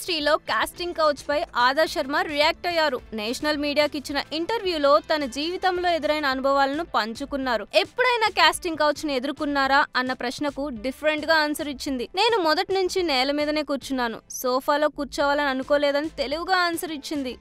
ఇండస్ట్రీలో casting couch పై ఆదా Sharma react అయ్యారు. నేషనల్ మీడియాకి ఇచ్చిన ఇంటర్వ్యూలో తన జీవితంలో ఎదురైన అనుభవాలను పంచుకున్నారు. ఎప్పుడైనా కాస్టింగ్ కౌచ్ ని ఎదుర్కొన్నారా అన్న ప్రశ్నకు డిఫరెంట్ గా ఆన్సర్ ఇచ్చింది. నేను మొదటి నుంచి నేల మీదనే కూర్చున్నాను, సోఫాలో కూర్చోవాలని అనుకోలేదని తెలుగుగా ఆన్సర్ ఇచ్చింది.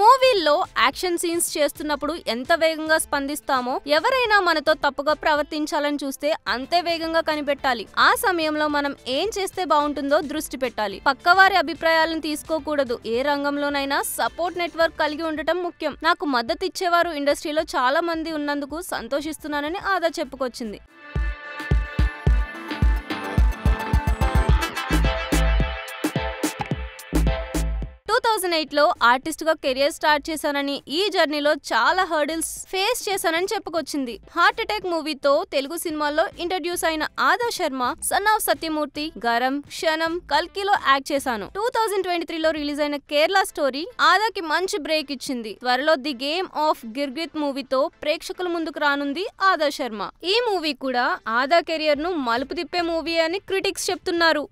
మూవీల్లో యాక్షన్ సీన్స్ చేస్తున్నప్పుడు ఎంత వేగంగా స్పందిస్తామో, ఎవరైనా మనతో తప్పుగా ప్రవర్తించాలని చూస్తే అంతే వేగంగా కనిపెట్టాలి. ఆ సమయంలో మనం ఏం చేస్తే బాగుంటుందో దృష్టి పెట్టాలి. పక్కవారి అభిప్రాయాలను తీసుకోకూడదు. ఏ రంగంలోనైనా సపోర్ట్ నెట్వర్క్ కలిగి ఉండటం ముఖ్యం. నాకు మద్దతు ఇచ్చేవారు ఇండస్ట్రీలో చాలా మంది ఉన్నందుకు సంతోషిస్తున్నానని ఆదా చెప్పుకొచ్చింది. 2008లో ఆర్టిస్ట్ గా కెరియర్ స్టార్ట్ చేశానని, ఈ జర్నీలో చాలా హర్డిల్స్ ఫేస్ చేశానని చెప్పుకొచ్చింది. హార్ట్ అటాక్ మూవీతో తెలుగు సినిమాల్లో ఇంట్రడ్యూస్ అయిన ఆదా శర్మ సన్ ఆఫ్ సత్యమూర్తి, గరం, క్షణం, కల్కిలో యాక్ట్ చేశాను. 2023లో రిలీజ్ అయిన కేరళ స్టోరీ ఆదాకి మంచి బ్రేక్ ఇచ్చింది. త్వరలో ది గేమ్ ఆఫ్ గిర్గిత్ మూవీతో ప్రేక్షకుల ముందుకు రానుంది ఆదా శర్మ. ఈ మూవీ కూడా ఆదా కెరియర్ ను మలుపు తిప్పే మూవీ అని క్రిటిక్స్ చెప్తున్నారు.